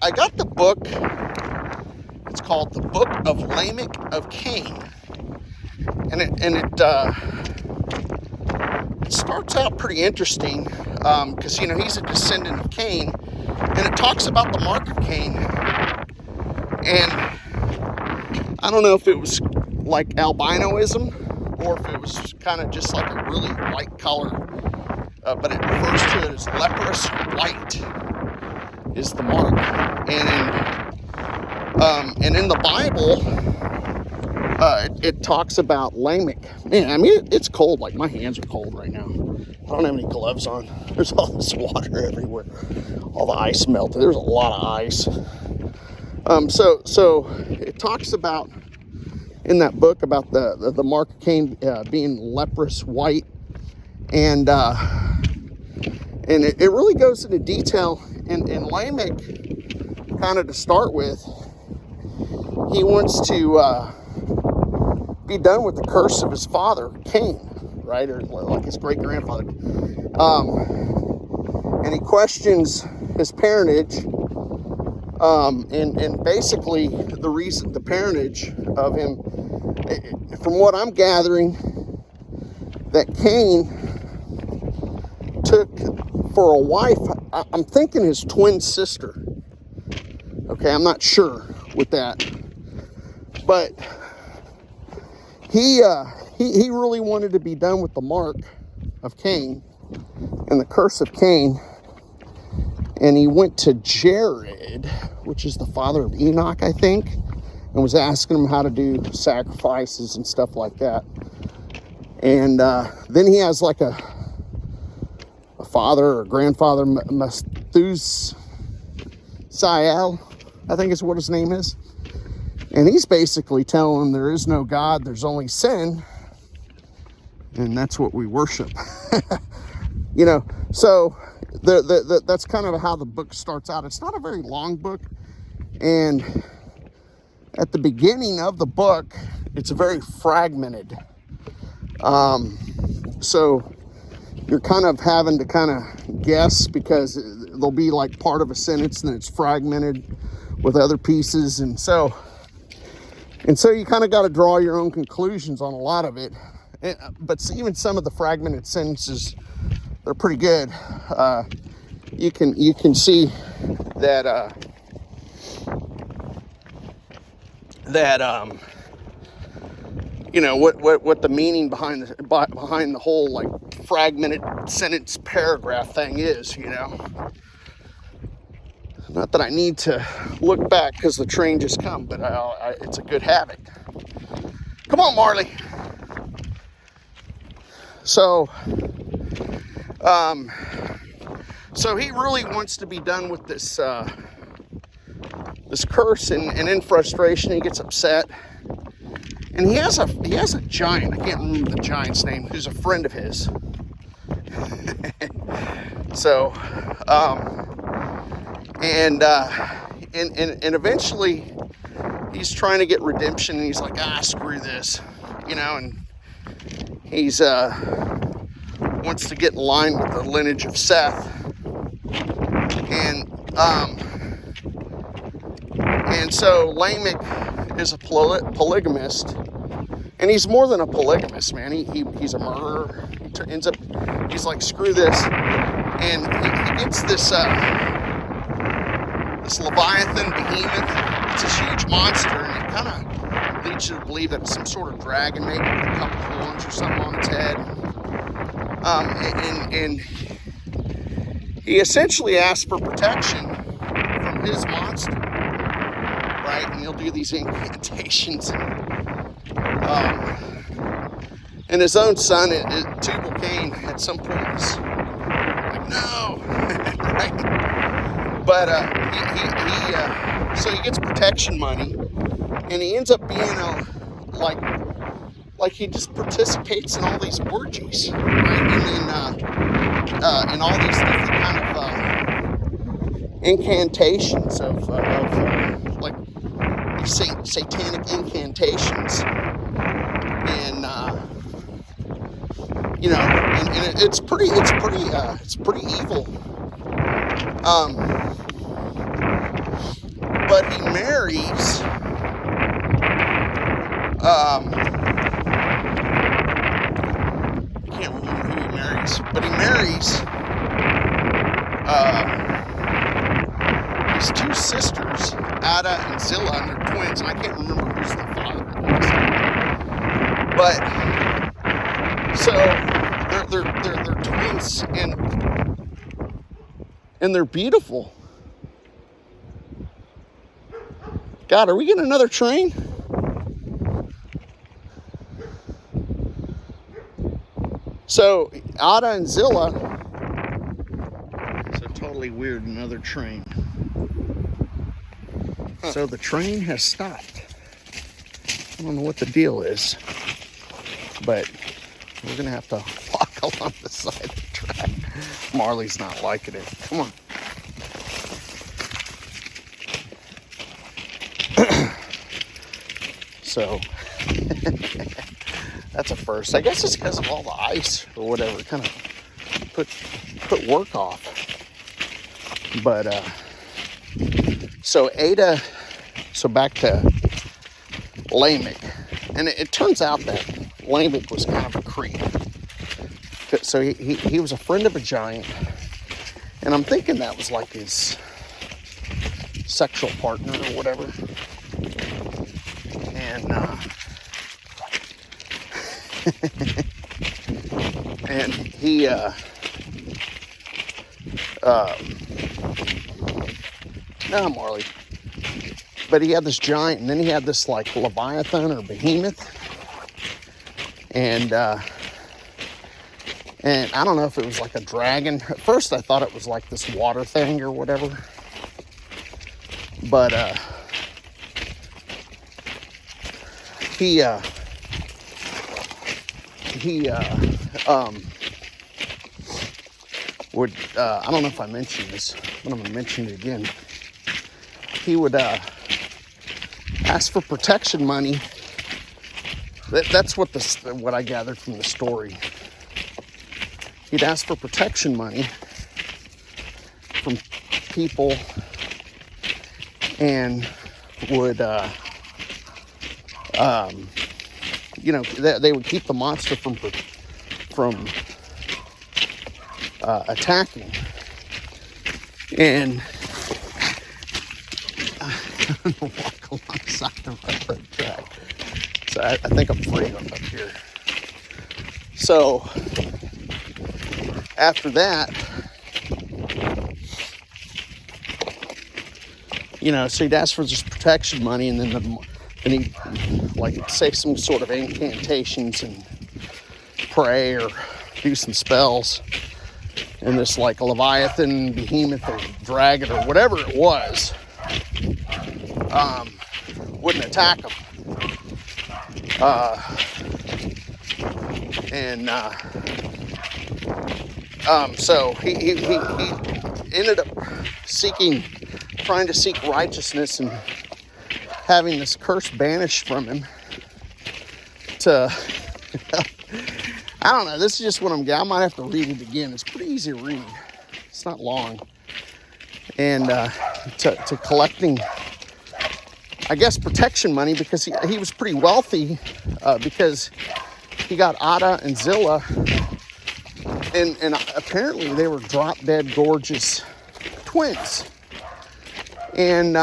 I got the book. It's called The Book of Lamech of Cain. And it starts out pretty interesting because, he's a descendant of Cain. And it talks about the mark of Cain. And I don't know if it was like albinoism or if it was kind of just like a really white color. But it refers to it as leprous white is the mark. And in the Bible, it talks about Lamech. Man, I mean, it's cold. Like, my hands are cold right now. I don't have any gloves on. There's all this water everywhere. All the ice melted. There's a lot of ice. So it talks about, in that book, about the mark of Cain being leprous white. And it really goes into detail. And Lamech, kind of to start with, he wants to be done with the curse of his father, Cain, right? Or like his great-grandfather. And he questions his parentage. And basically the parentage of him, from what I'm gathering, that Cain took for a wife, I'm thinking his twin sister. Okay, I'm not sure with that. But he really wanted to be done with the mark of Cain and the curse of Cain. And he went to Jared, which is the father of Enoch, I think, and was asking him how to do sacrifices and stuff like that. And then he has like a father or grandfather, Methuselah, I think is what his name is. And he's basically telling him there is no God, there's only sin. And that's what we worship. So that's kind of how the book starts out. It's not a very long book. And at the beginning of the book, it's very fragmented. So you're kind of having to kind of guess, because there'll be like part of a sentence and then it's fragmented with other pieces. And so you kind of got to draw your own conclusions on a lot of it. But even some of the fragmented sentences, they're pretty good. You can see that what the meaning behind the whole like fragmented sentence paragraph thing is. Not that I need to look back because the train just come, but it's a good habit. Come on, Marley. So he really wants to be done with this curse, and in frustration he gets upset, and he has a giant. I can't remember the giant's name, who's a friend of his. So and eventually he's trying to get redemption, and he's like, screw this, and he's wants to get in line with the lineage of Seth. And so Lamech is a polygamist, and he's more than a polygamist, man. He's a murderer. He's like, screw this, and he gets this Leviathan behemoth. It's a huge monster, and it kind of leads you to believe that it's some sort of dragon, maybe with a couple horns or something on its head. And he essentially asks for protection from his monster, right? And he'll do these incantations, and his own son, Tubal Cain, at some point is like, no, right? But so he gets protection money, and he ends up being like he just participates in all these orgies, right? And then and all these different kind of incantations of like these satanic incantations, and and it's pretty evil. marries, I can't remember who he marries, but he marries his two sisters, Ada and Zillah, and they're twins, and I can't remember who's the father of this. But so they're twins, and they're beautiful. God, are we getting another train? So Ada and Zillah. So totally weird, another train. So the train has stopped. I don't know what the deal is, but we're gonna have to walk along the side of the track. Marley's not liking it. Come on. So that's a first. I guess it's because of all the ice or whatever. It kind of put work off. But so Ada. So back to Lamech, and it turns out that Lamech was kind of a creep. So he was a friend of a giant, and I'm thinking that was like his sexual partner or whatever. And and he no, Marley. But he had this giant, and then he had this like Leviathan or Behemoth, and I don't know if it was like a dragon. At first, I thought it was like this water thing or whatever. But he would I don't know if I mentioned this, but I'm gonna mention it again. He would ask for protection money. That's what I gathered from the story. He'd ask for protection money from people, and would they would keep the monster from attacking. And I'm gonna walk alongside the railroad track. So I think I'm free up here. So after that, so he'd ask for just protection money, and then he'd like say some sort of incantations and pray or do some spells. And this like a Leviathan, Behemoth, or dragon, or whatever it was, wouldn't attack him. So he ended up trying to seek righteousness and having this curse banished from him to, I don't know, this is just what I might have to read it again. It's pretty easy to read. It's not long. And to collecting, I guess, protection money, because he was pretty wealthy, because he got Ada and Zillah, and apparently they were drop-dead gorgeous twins. And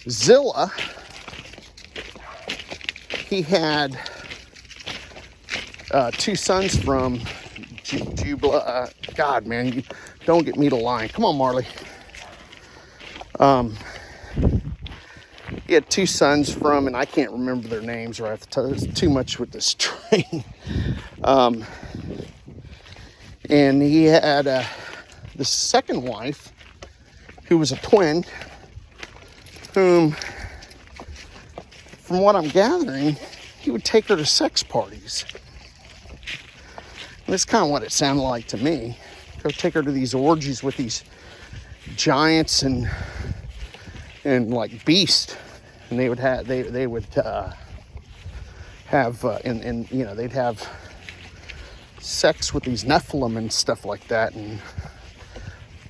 Zillah, he had two sons from Jubla. God, man, you don't get me to line. Come on, Marley. He had two sons from, and I can't remember their names, or I have to tell you, there's too much with this train. And he had the second wife, who was a twin, whom, from what I'm gathering, he would take her to sex parties. And that's kind of what it sounded like to me. Go take her to these orgies with these giants and like beasts, and they would have they'd have sex with these Nephilim and stuff like that, and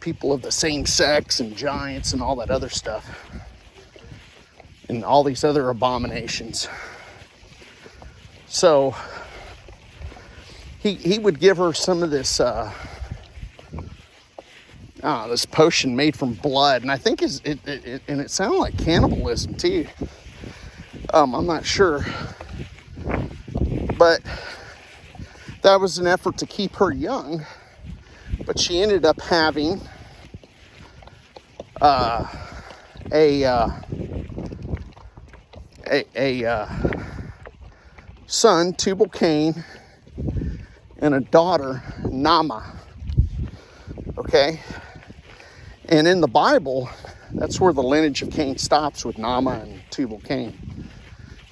people of the same sex and giants and all that other stuff. And all these other abominations. So he would give her some of this this potion made from blood, and I think it sounded like cannibalism too. I'm not sure, but that was an effort to keep her young. But she ended up having a son, Tubal-Cain, and a daughter, Nama. Okay? And in the Bible, that's where the lineage of Cain stops, with Nama and Tubal-Cain.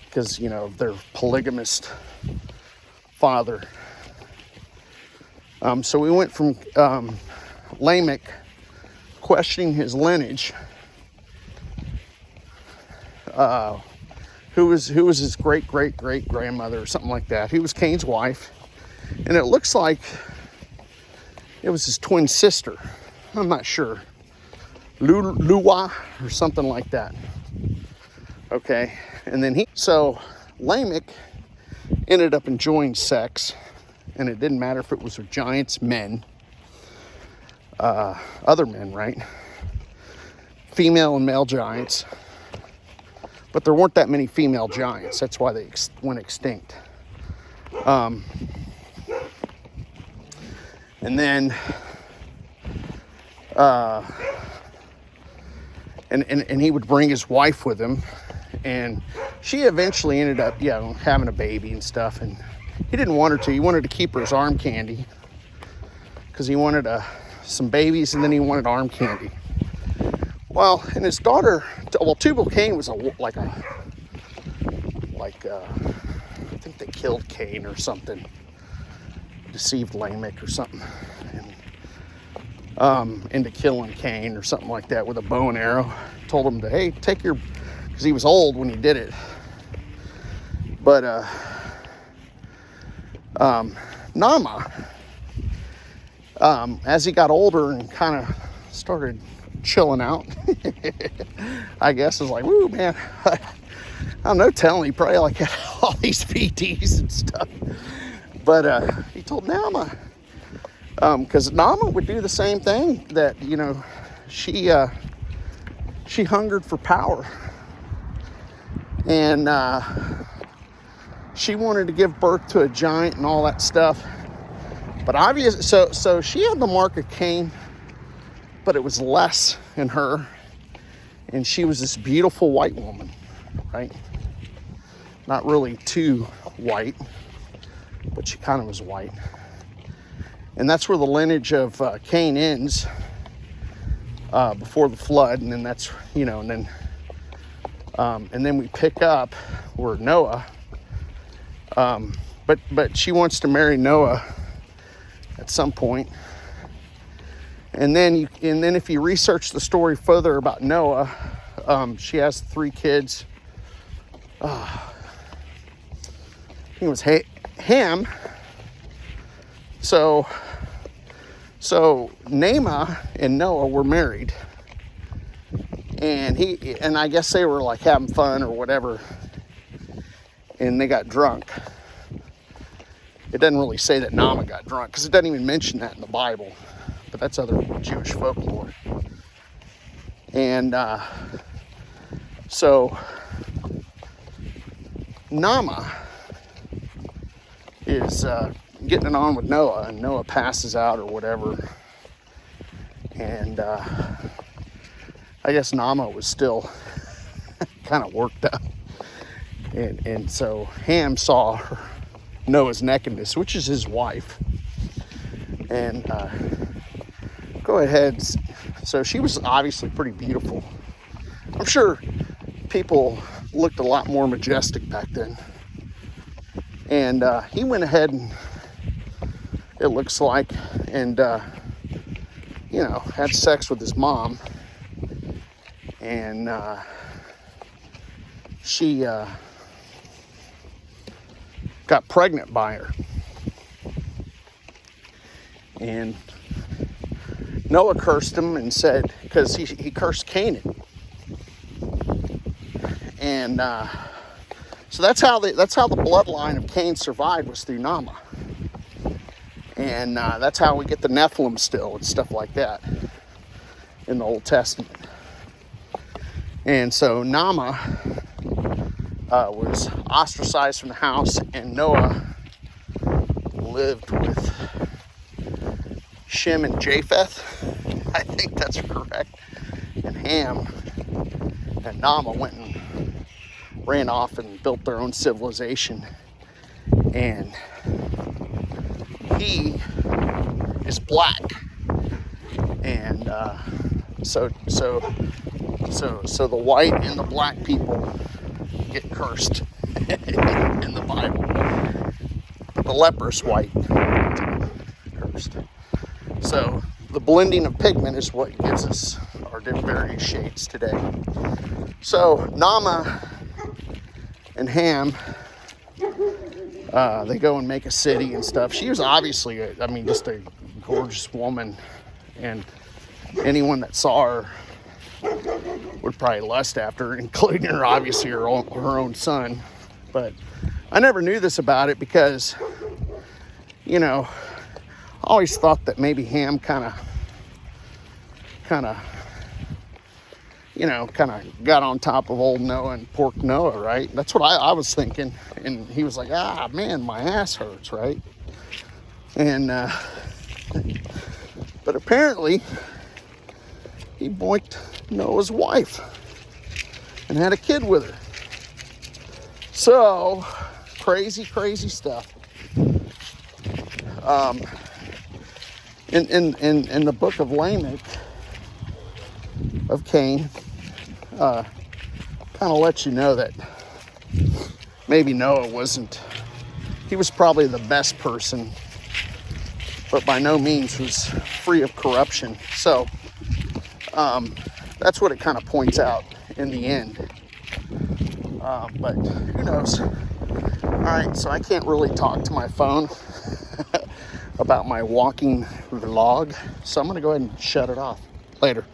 Because, you know, their polygamist father. So we went from Lamech questioning his lineage. Who was his great-great-great-grandmother or something like that. He was Cain's wife. And it looks like it was his twin sister. I'm not sure. Lua or something like that. Okay. And then so Lamech ended up enjoying sex. And it didn't matter if it was with giants, men, other men, right? Female and male giants. But there weren't that many female giants. That's why they went extinct. And then, and he would bring his wife with him. And she eventually ended up, having a baby and stuff. And he didn't want her to. He wanted to keep her as arm candy. Because he wanted some babies, and then he wanted arm candy. Well, and his daughter, Tubal-Cain was I think they killed Cain or something. Deceived Lamech or something. And, into killing Cain or something like that with a bow and arrow. Told him to, hey, because he was old when he did it. But, Nama, as he got older and kind of started chilling out, I guess, was like, woo, man, I'm no telling, he probably like had all these PTs and stuff. But he told Nama, because Nama would do the same thing, that, you know, she hungered for power. And she wanted to give birth to a giant and all that stuff. But obviously, so she had the mark of Cain, but it was less in her. And she was this beautiful white woman, right? Not really too white, but she kind of was white. And that's where the lineage of Cain ends, before the flood. And then that's, and then we pick up where Noah, but she wants to marry Noah at some point. And then if you research the story further about Noah, she has 3 kids. It was Ham. So Nama and Noah were married. And I guess they were like having fun or whatever. And they got drunk. It doesn't really say that Nama got drunk, because it doesn't even mention that in the Bible. But that's other Jewish folklore. And so Nama is getting it on with Noah, and Noah passes out or whatever. And I guess Nama was still kind of worked up. And so Ham saw Noah's nakedness, which is his wife. And go ahead. So she was obviously pretty beautiful. I'm sure people looked a lot more majestic back then. And he went ahead and, it looks like, and had sex with his mom. And she got pregnant by her. And Noah cursed him and said, because he cursed Canaan. And so that's how the bloodline of Cain survived, was through Nama. And that's how we get the Nephilim still and stuff like that in the Old Testament. And so Nama was ostracized from the house, and Noah lived with Shem and Japheth. I think that's correct. And Ham and Nama went and ran off and built their own civilization. And he is black. And so the white and the black people get cursed in the Bible. But the leprous white cursed. So the blending of pigment is what gives us our various shades today. So Nama and Ham, they go and make a city and stuff. She was obviously, just a gorgeous woman, and anyone that saw her would probably lust after her, including her, obviously her own son. But I never knew this about it because, I always thought that maybe Ham kind of got on top of old Noah and porked Noah, right? That's what I was thinking. And he was like, man, my ass hurts, right? And, but apparently he boinked Noah's wife and had a kid with her. So, crazy stuff. In the book of Lamech, of Cain, kind of lets you know that maybe Noah he was probably the best person, but by no means was free of corruption. So that's what it kind of points out in the end. But who knows? All right, so I can't really talk to my phone about my walking vlog, so I'm going to go ahead and shut it off. Later.